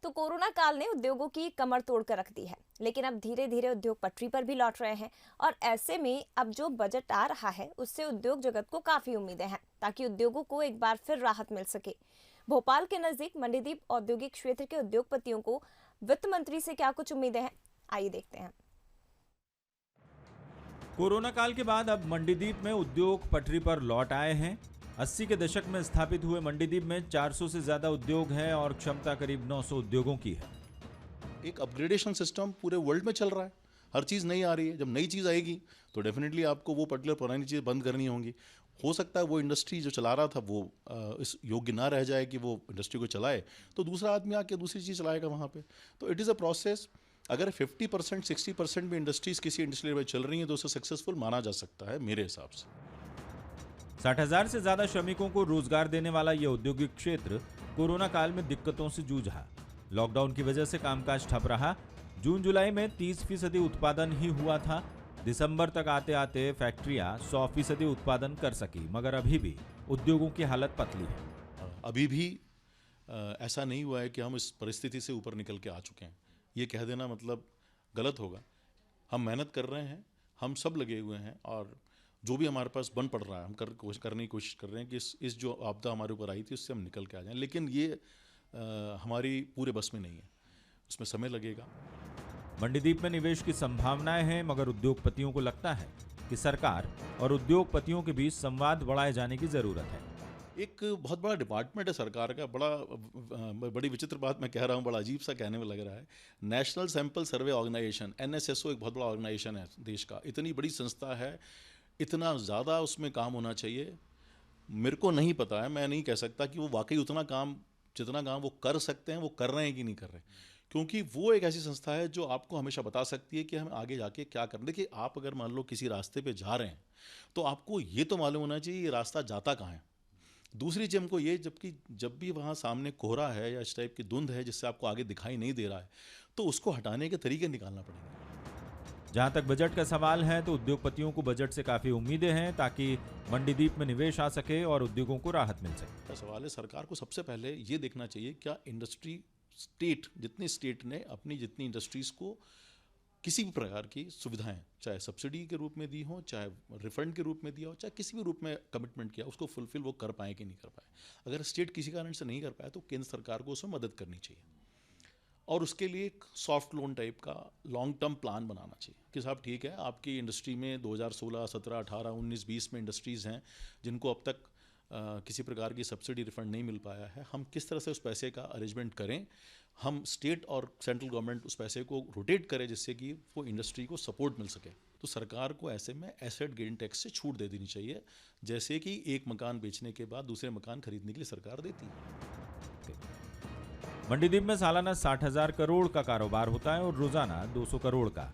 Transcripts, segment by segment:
तो कोरोना काल ने उद्योगों की कमर तोड़ कर रख दी है, लेकिन अब धीरे धीरे उद्योग पटरी पर भी लौट रहे हैं। और ऐसे में अब जो बजट आ रहा है उससे उद्योग जगत को काफी उम्मीदें हैं, ताकि उद्योगों को एक बार फिर राहत मिल सके। भोपाल के नजदीक मंडीदीप औद्योगिक क्षेत्र के उद्योगपतियों को वित्त मंत्री से क्या कुछ उम्मीदें हैं, आइए देखते हैं। कोरोना काल के बाद अब मंडीदीप में उद्योग पटरी पर लौट आए हैं। 80 के दशक में स्थापित हुए मंडीदीप में 400 से ज्यादा उद्योग हैं और क्षमता करीब 900 उद्योगों की है। एक अपग्रेडेशन सिस्टम पूरे वर्ल्ड में चल रहा है। हर चीज़ नई आ रही है। जब नई चीज़ आएगी तो डेफिनेटली आपको वो पर्टिकुलर पुरानी चीज़ बंद करनी होंगी। हो सकता है वो इंडस्ट्री जो चला रहा था वो इस योग्य ना रह जाए कि वो इंडस्ट्री को चलाए, तो दूसरा आदमी आके दूसरी चीज़ चलाएगा वहाँ पे। तो इट इज़ अ प्रोसेस। अगर 50% 60% भी इंडस्ट्रीज किसी इंडस्ट्री में चल रही हैं तो उसे सक्सेसफुल माना जा सकता है मेरे हिसाब से। 60,000 से ज्यादा श्रमिकों को रोजगार देने वाला यह औद्योगिक क्षेत्र कोरोना काल में दिक्कतों से जूझा। लॉकडाउन की वजह से कामकाज ठप रहा। जून जुलाई में 30% उत्पादन ही हुआ था। दिसंबर तक आते आते फैक्ट्रियां 100% उत्पादन कर सकी, मगर अभी भी उद्योगों की हालत पतली है। अभी भी ऐसा नहीं हुआ है कि हम इस परिस्थिति से ऊपर निकल के आ चुके हैं। ये कह देना मतलब गलत होगा। हम मेहनत कर रहे हैं, हम सब लगे हुए हैं, और जो भी हमारे पास बन पड़ रहा है हम करने की कोशिश कर रहे हैं कि इस जो आपदा हमारे ऊपर आई थी उससे हम निकल के आ जाएं। लेकिन ये हमारी पूरे बस में नहीं है, उसमें समय लगेगा। मंडीदीप में निवेश की संभावनाएं हैं, मगर उद्योगपतियों को लगता है कि सरकार और उद्योगपतियों के बीच संवाद बढ़ाए जाने की जरूरत है। एक बहुत बड़ा डिपार्टमेंट है सरकार का। बड़ी विचित्र बात मैं कह रहा हूँ, बड़ा अजीब सा कहने में लग रहा है। National sample survey organisation NSSO एक बहुत बड़ा ऑर्गेनाइजेशन है देश का। इतनी बड़ी संस्था है, इतना ज़्यादा उसमें काम होना चाहिए। मेरे को नहीं पता है, मैं नहीं कह सकता कि वो वाकई उतना काम, जितना काम वो कर सकते हैं वो कर रहे हैं कि नहीं कर रहे, क्योंकि वो एक ऐसी संस्था है जो आपको हमेशा बता सकती है कि हम आगे जाके क्या करना। देखिए, आप अगर मान लो किसी रास्ते पे जा रहे हैं तो आपको ये तो मालूम होना चाहिए ये रास्ता जाता कहाँ है। दूसरी चीज़ हमको ये, जब भी वहाँ सामने कोहरा है या इस टाइप की धुंध है जिससे आपको आगे दिखाई नहीं दे रहा है, तो उसको हटाने के तरीके निकालना पड़ेगा। जहां तक बजट का सवाल है तो उद्योगपतियों को बजट से काफी उम्मीदें हैं, ताकि मंडीदीप में निवेश आ सके और उद्योगों को राहत मिल सके। सवाल है, सरकार को सबसे पहले ये देखना चाहिए क्या इंडस्ट्री जितनी स्टेट ने अपनी जितनी इंडस्ट्रीज को किसी भी प्रकार की सुविधाएं, चाहे सब्सिडी के रूप में दी हो, चाहे रिफंड के रूप में दिया हो, चाहे किसी भी रूप में कमिटमेंट किया, उसको फुलफिल वो कर पाए कि नहीं कर पाए। अगर स्टेट किसी कारण से नहीं कर पाए तो केंद्र सरकार को उसमें मदद करनी चाहिए, और उसके लिए एक सॉफ्ट लोन टाइप का लॉन्ग टर्म प्लान बनाना चाहिए कि साहब ठीक है, आपकी इंडस्ट्री में 2016, 17, 18, 19, 20 में इंडस्ट्रीज़ हैं जिनको अब तक किसी प्रकार की सब्सिडी रिफंड नहीं मिल पाया है। हम किस तरह से उस पैसे का अरेंजमेंट करें, हम स्टेट और सेंट्रल गवर्नमेंट उस पैसे को रोटेट करें जिससे कि वो इंडस्ट्री को सपोर्ट मिल सके। तो सरकार को ऐसे में एसेट गेन टैक्स से छूट दे देनी चाहिए, जैसे कि एक मकान बेचने के बाद दूसरे मकान खरीदने के लिए सरकार देती है। मंडीदीप में सालाना 60,000 करोड़ का कारोबार होता है और रोजाना 200 करोड़ का।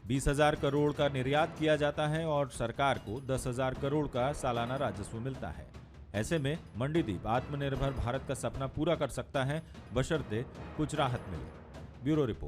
20,000 करोड़ का निर्यात किया जाता है और सरकार को 10,000 करोड़ का सालाना राजस्व मिलता है। ऐसे में मंडीदीप आत्मनिर्भर भारत का सपना पूरा कर सकता है, बशर्ते कुछ राहत मिले। Bureau report.